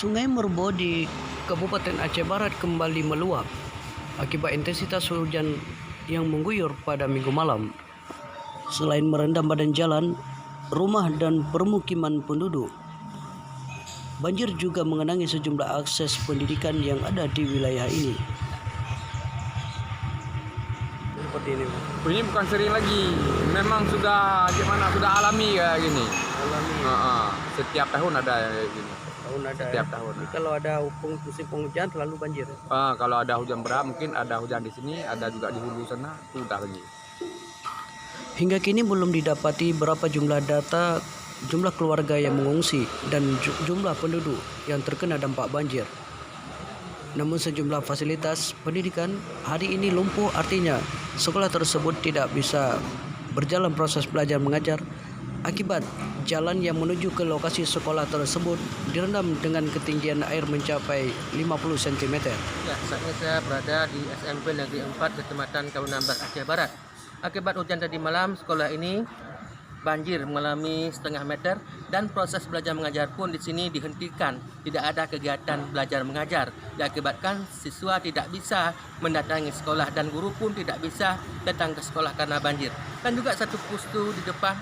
Sungai Merubo di Kabupaten Aceh Barat kembali meluap akibat intensitas hujan yang mengguyur pada Minggu malam. Selain merendam badan jalan, rumah dan permukiman penduduk, banjir juga mengenangi sejumlah akses pendidikan yang ada di wilayah ini. Seperti ini. Ini bukan sering lagi, memang sudah alami kayak gini. Alami. Setiap tahun ada kayak gini. Setiap tahun. Jadi kalau ada musim penghujan selalu banjir. Kalau ada hujan berat mungkin ada hujan di sini, ada juga di hulu sana, sudah banjir. Hingga kini belum didapati berapa jumlah keluarga yang mengungsi dan jumlah penduduk yang terkena dampak banjir. Namun sejumlah fasilitas pendidikan hari ini lumpuh, artinya sekolah tersebut tidak bisa berjalan proses belajar mengajar akibat jalan yang menuju ke lokasi sekolah tersebut direndam dengan ketinggian air mencapai 50 cm. Ya, saat ini saya berada di SMP Negeri 4 Kecamatan Kaunambar, Aceh Barat. Akibat hujan tadi malam, sekolah ini banjir mengalami setengah meter dan proses belajar mengajar pun di sini dihentikan. Tidak ada kegiatan belajar mengajar. Diakibatkan siswa tidak bisa mendatangi sekolah dan guru pun tidak bisa datang ke sekolah karena banjir. Dan juga satu pustu di depan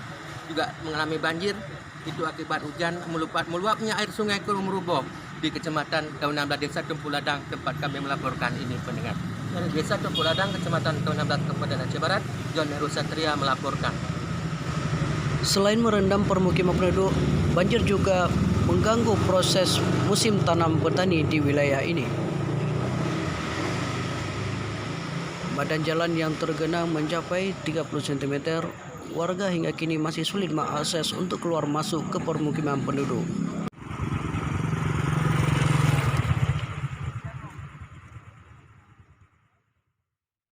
juga mengalami banjir. Itu akibat hujan meluapnya air sungai Merubo di Kecamatan Kaunambar, Desa Tempuladang, tempat kami melaporkan ini pendengar. Dari Desa Tempuladang, Kecamatan Kaunambar, Kabupaten Aceh Barat, John Heru Satria melaporkan. Selain merendam permukiman penduduk, banjir juga mengganggu proses musim tanam petani di wilayah ini. Badan jalan yang tergenang mencapai 30 cm. Warga hingga kini masih sulit mengakses untuk keluar masuk ke permukiman penduduk.